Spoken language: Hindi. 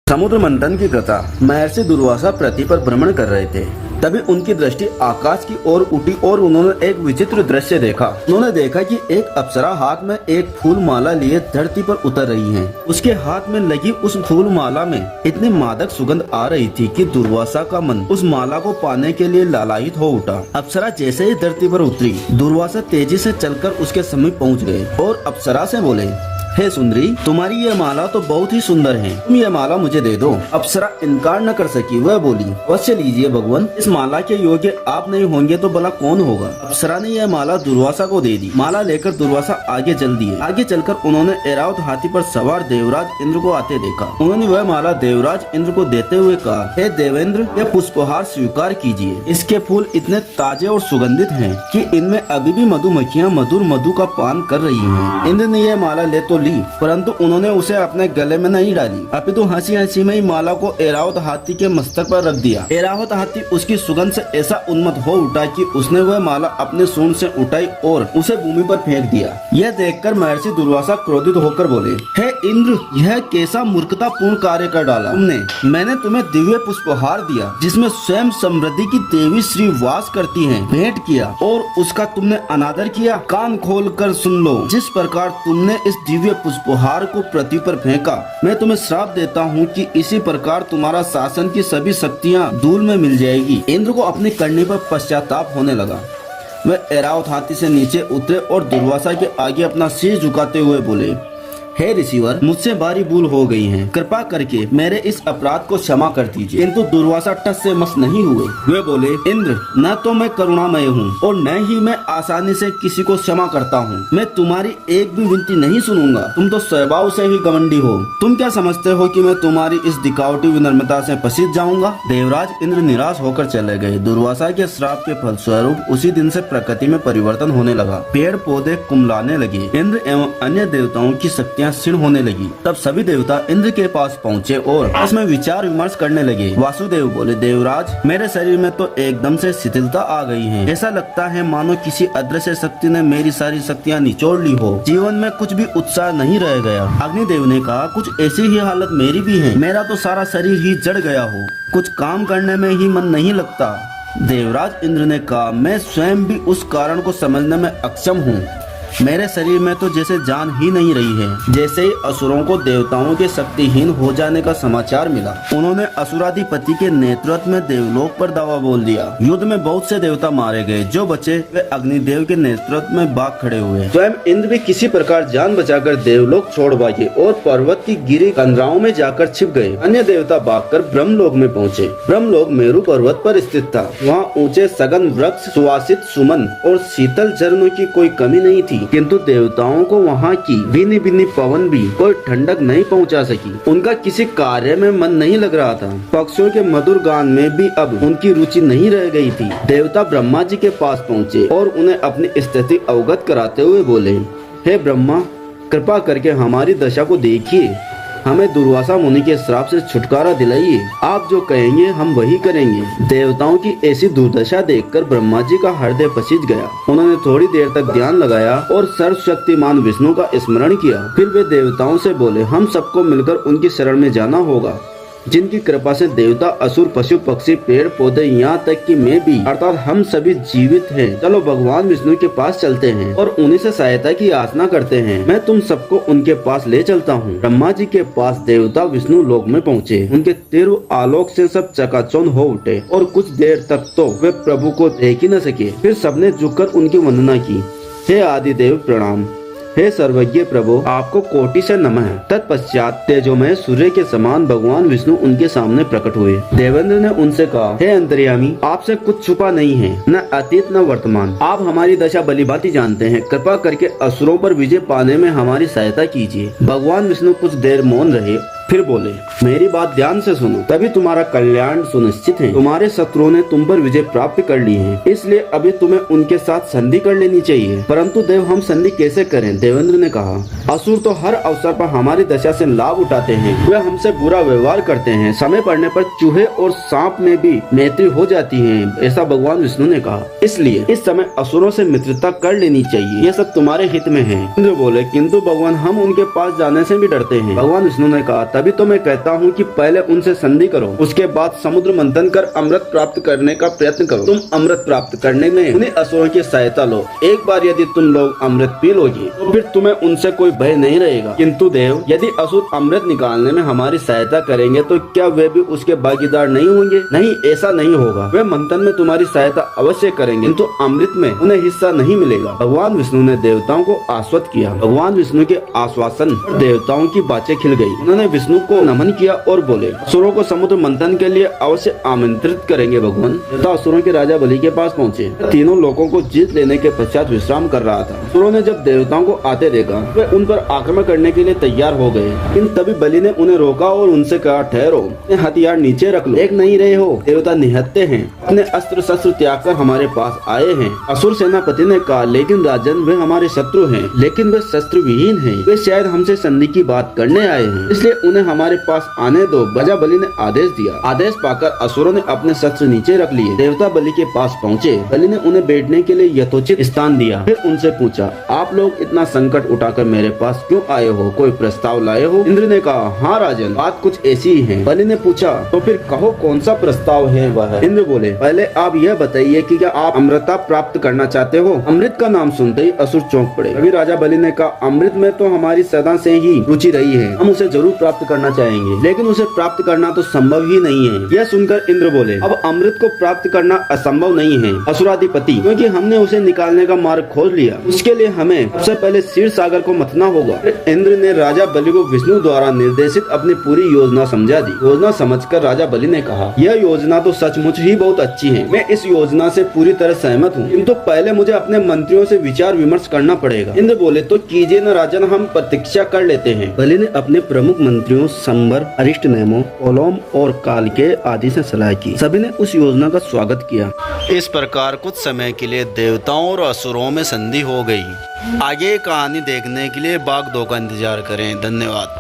समुद्र मंथन की कथा। महर्षि दुर्वासा पृथ्वी पर भ्रमण कर रहे थे, तभी उनकी दृष्टि आकाश की ओर उठी और उन्होंने एक विचित्र दृश्य देखा। उन्होंने देखा कि एक अप्सरा हाथ में एक फूल माला लिए धरती पर उतर रही है। उसके हाथ में लगी उस फूल माला में इतनी मादक सुगंध आ रही थी कि दुर्वासा का मन उस माला को पाने के लिए लालायित हो उठा। अप्सरा जैसे ही धरती पर उतरी, दुर्वासा तेजी से चलकर उसके समीप पहुँच गए और अप्सरा से बोले, हे सुंदरी, तुम्हारी ये माला तो बहुत ही सुंदर है, तुम ये माला मुझे दे दो। अप्सरा इनकार न कर सकी, वह बोली, अवश्य लीजिए भगवान, इस माला के योग्य आप नहीं होंगे तो भला कौन होगा। अप्सरा ने यह माला दुर्वासा को दे दी। माला लेकर दुर्वासा आगे चल दिए। आगे चलकर उन्होंने ऐरावत हाथी पर सवार देवराज इंद्र को आते देखा। उन्होंने वह माला देवराज इंद्र को देते हुए कहा, हे देवेंद्र, यह पुष्पहार स्वीकार कीजिए। इसके फूल इतने ताजे और सुगंधित हैं कि इनमें अभी भी मधुमक्खियाँ मधुर मधु का पान कर रही हैं। इंद्र ने यह माला ले तो ली, परंतु उन्होंने उसे अपने गले में नहीं डाली, अपितु हंसी हंसी में ही माला को ऐरावत हाथी के मस्तक पर रख दिया। ऐरावत हाथी उसकी सुगंध से ऐसा उन्मत्त हो उठा कि उसने वह माला अपने सूंड से उठाई और उसे भूमि पर फेंक दिया। यह देखकर महर्षि दुर्वासा क्रोधित होकर बोले, हे इंद्र, यह कैसा मूर्खतापूर्ण कार्य कर डाला तुमने। मैंने तुम्हें दिव्य पुष्पहार दिया जिसमें स्वयं समृद्धि की देवी श्री वास करती है, भेंट किया और उसका तुमने अनादर किया। कान खोल कर सुन लो, जिस प्रकार तुमने इस दिव्य पुष्पहार को पृथ्वी पर फेंका, मैं तुम्हें श्राप देता हूँ कि इसी प्रकार तुम्हारा शासन की सभी शक्तियाँ धूल में मिल जाएगी। इंद्र को अपनी करनी पर पश्चाताप होने लगा। वह ऐरावत हाथी से नीचे उतरे और दुर्वासा के आगे अपना सिर झुकाते हुए बोले, हे ऋषिवर, मुझसे भारी भूल हो गई है, कृपा करके मेरे इस अपराध को क्षमा कर दीजिए। किंतु दुर्वासा टस से मस नहीं हुए। वे बोले, इंद्र, न तो मैं करुणामय हूँ और न ही मैं आसानी से किसी को क्षमा करता हूँ। मैं तुम्हारी एक भी विनती नहीं सुनूंगा। तुम तो स्वभाव से ही घमंडी हो। तुम क्या समझते हो कि मैं तुम्हारी इस दिखावटी विनम्रता से पसीज जाऊंगा। देवराज इंद्र निराश होकर चले गए। दुर्वासा के श्राप के फलस्वरूप उसी दिन से प्रकृति में परिवर्तन होने लगा। पेड़ पौधे कुमलाने लगे। इंद्र एवं अन्य देवताओं की शक्तियाँ क्षीण होने लगी। तब सभी देवता इंद्र के पास पहुँचे और उसमें विचार विमर्श करने लगे। वासुदेव बोले, देवराज, मेरे शरीर में तो एकदम से शिथिलता आ गई है। ऐसा लगता है मानो किसी अदृश्य शक्ति ने मेरी सारी शक्तियाँ निचोड़ ली हो। जीवन में कुछ भी उत्साह नहीं रह गया। अग्निदेव ने कहा, कुछ ऐसी ही हालत मेरी भी है। मेरा तो सारा शरीर ही जड़ गया हो, कुछ काम करने में ही मन नहीं लगता। देवराज इंद्र ने कहा, मैं स्वयं भी उस कारण को समझने में अक्षम हूँ। मेरे शरीर में तो जैसे जान ही नहीं रही है। जैसे ही असुरों को देवताओं के शक्तिहीन हो जाने का समाचार मिला, उन्होंने असुराधिपति के नेतृत्व में देवलोक पर दावा बोल दिया। युद्ध में बहुत से देवता मारे गए। जो बचे वे अग्निदेव के नेतृत्व में भाग खड़े हुए। स्वयं इंद्र भी किसी प्रकार जान बचाकर देवलोक छोड़ भागे और पर्वत की गिरी कंदराओं में जाकर छिप गए। अन्य देवता भागकर ब्रह्मलोक में पहुँचे। ब्रह्मलोक मेरु पर्वत पर स्थित था। वहाँ ऊंचे सघन वृक्ष, सुवासित सुमन और शीतल झरनों की कोई कमी नहीं थी, किंतु देवताओं को वहाँ की भीनी भीनी पवन भी कोई ठंडक नहीं पहुँचा सकी। उनका किसी कार्य में मन नहीं लग रहा था। पक्षियों के मधुर गान में भी अब उनकी रुचि नहीं रह गई थी। देवता ब्रह्मा जी के पास पहुँचे और उन्हें अपनी स्थिति अवगत कराते हुए बोले, हे ब्रह्मा, कृपा करके हमारी दशा को देखिए। हमें दुर्वासा मुनि के श्राप से छुटकारा दिलाइए। आप जो कहेंगे हम वही करेंगे। देवताओं की ऐसी दुर्दशा देखकर ब्रह्मा जी का हृदय पसीज गया। उन्होंने थोड़ी देर तक ध्यान लगाया और सर्वशक्तिमान विष्णु का स्मरण किया। फिर वे देवताओं से बोले, हम सबको मिलकर उनकी शरण में जाना होगा, जिनकी कृपा से देवता, असुर, पशु पक्षी, पेड़ पौधे, यहाँ तक कि मैं भी, अर्थात हम सभी जीवित हैं। चलो भगवान विष्णु के पास चलते हैं और उन्हीं से सहायता की याचना करते हैं। मैं तुम सबको उनके पास ले चलता हूँ। ब्रह्मा जी के पास देवता विष्णु लोक में पहुँचे। उनके तीव्र आलोक से सब चकाचौंध हो उठे और कुछ देर तक तो वे प्रभु को देख ही न सके। फिर सबने झुककर उनकी वंदना की। हे आदिदेव प्रणाम। हे सर्वज्ञ प्रभु, आपको कोटि से नमः। तत्पश्चात तेजोमय सूर्य के समान भगवान विष्णु उनके सामने प्रकट हुए। देवेंद्र ने उनसे कहा, हे अंतर्यामी, आपसे कुछ छुपा नहीं है, न अतीत न वर्तमान। आप हमारी दशा भलीभांति जानते हैं। कृपा करके असुरों पर विजय पाने में हमारी सहायता कीजिए। भगवान विष्णु कुछ देर मौन रहे, फिर बोले, मेरी बात ध्यान से सुनो, तभी तुम्हारा कल्याण सुनिश्चित है। तुम्हारे शत्रुओं ने तुम पर विजय प्राप्त कर ली है, इसलिए अभी तुम्हें उनके साथ संधि कर लेनी चाहिए। परंतु देव, हम संधि कैसे करें? देवेंद्र ने कहा, असुर तो हर अवसर पर हमारी दशा से लाभ उठाते हैं। वे हमसे बुरा व्यवहार करते हैं। समय पड़ने पर चूहे और सांप में भी मैत्री हो जाती है, ऐसा भगवान विष्णु ने कहा। इसलिए इस समय असुरों से मित्रता कर लेनी चाहिए। यह सब तुम्हारे हित में है। इंद्र बोले, किंतु भगवान, हम उनके पास जाने से भी डरते हैं। भगवान विष्णु ने कहा, तभी तो मैं कहता हूँ कि पहले उनसे संधि करो, उसके बाद समुद्र मंथन कर अमृत प्राप्त करने का प्रयत्न करो। तुम अमृत प्राप्त करने में उन्हें असुरों की सहायता लो। एक बार यदि तुम लोग अमृत पी लोगी तो फिर तुम्हें उनसे कोई भय नहीं रहेगा। किंतु देव, यदि असुर अमृत निकालने में हमारी सहायता करेंगे तो क्या वे भी उसके भागीदार नहीं होंगे? नहीं, ऐसा नहीं होगा। वे मंथन में तुम्हारी सहायता अवश्य करेंगे, किंतु अमृत में उन्हें हिस्सा नहीं मिलेगा। भगवान विष्णु ने देवताओं को आश्वस्त किया। भगवान विष्णु के आश्वासन पर देवताओं की बातें खिल गई। उन्होंने विष्णु को नमन किया और बोले, असुरों को समुद्र मंथन के लिए अवश्य आमंत्रित करेंगे। भगवान देवता असुरों के राजा बलि के पास पहुँचे। तीनों लोगों को जीत लेने के पश्चात विश्राम कर रहा था। असुरों ने जब देवताओं को आते देखा, वे उन पर आक्रमण करने के लिए तैयार हो गए, लेकिन तभी बलि ने उन्हें रोका और उनसे कहा, ठहरो, अपने हथियार नीचे रख लो। देख नहीं रहे हो, देवता निहत्ते हैं, अपने अस्त्र शस्त्र त्याग कर हमारे पास आए हैं। असुर सेनापति ने कहा, लेकिन राजन, वे हमारे शत्रु हैं, लेकिन वे शस्त्र विहीन हैं। वे शायद हमसे संधि की बात करने आए हैं, इसलिए उन्हें हमारे पास आने दो। राजा बलि ने आदेश दिया। आदेश पाकर असुरों ने अपने शस्त्र नीचे रख लिए। देवता बलि के पास पहुँचे। बलि ने उन्हें बैठने के लिए यथोचित स्थान दिया। फिर उनसे पूछा, आप लोग इतना संकट उठाकर मेरे पास क्यों आए हो? कोई प्रस्ताव लाए हो? इंद्र ने कहा, हाँ राजन, बात कुछ ऐसी ही है। बलि ने पूछा, तो फिर कहो कौन सा प्रस्ताव है वह? इंद्र बोले, पहले आप यह बताइए कि क्या आप अमृता प्राप्त करना चाहते हो? अमृत का नाम सुनते ही असुर चौंक पड़े। अभी राजा बलि ने कहा, अमृत में तो हमारी सदा से ही रुचि रही है, हम उसे जरूर प्राप्त करना चाहेंगे, लेकिन उसे प्राप्त करना तो संभव ही नहीं है। यह सुनकर इंद्र बोले, अब अमृत को प्राप्त करना असंभव नहीं है असुराधिपति, क्योंकि हमने उसे निकालने का मार्ग खोज लिया। उसके लिए हमें सबसे पहले क्षीर सागर को मथना होगा। इंद्र ने राजा बलि को विष्णु द्वारा निर्देशित अपनी पूरी योजना समझा दी। योजना समझकर राजा बलि ने कहा, यह योजना तो सचमुच ही बहुत अच्छी है, मैं इस योजना से पूरी तरह सहमत हूँ, किंतु पहले मुझे अपने मंत्रियों से विचार विमर्श करना पड़ेगा। इंद्र बोले, तो कीजिए न राजन, हम प्रतीक्षा कर लेते हैं। बलि ने अपने प्रमुख मंत्रियों संबर, अरिष्टनेमो, कोलोम और कालके आदि से सलाह की। सभी ने उस योजना का स्वागत किया। इस प्रकार कुछ समय के लिए देवताओं और असुरों में संधि हो गई। आगे कहानी देखने के लिए भाग 2 का इंतजार करें। धन्यवाद।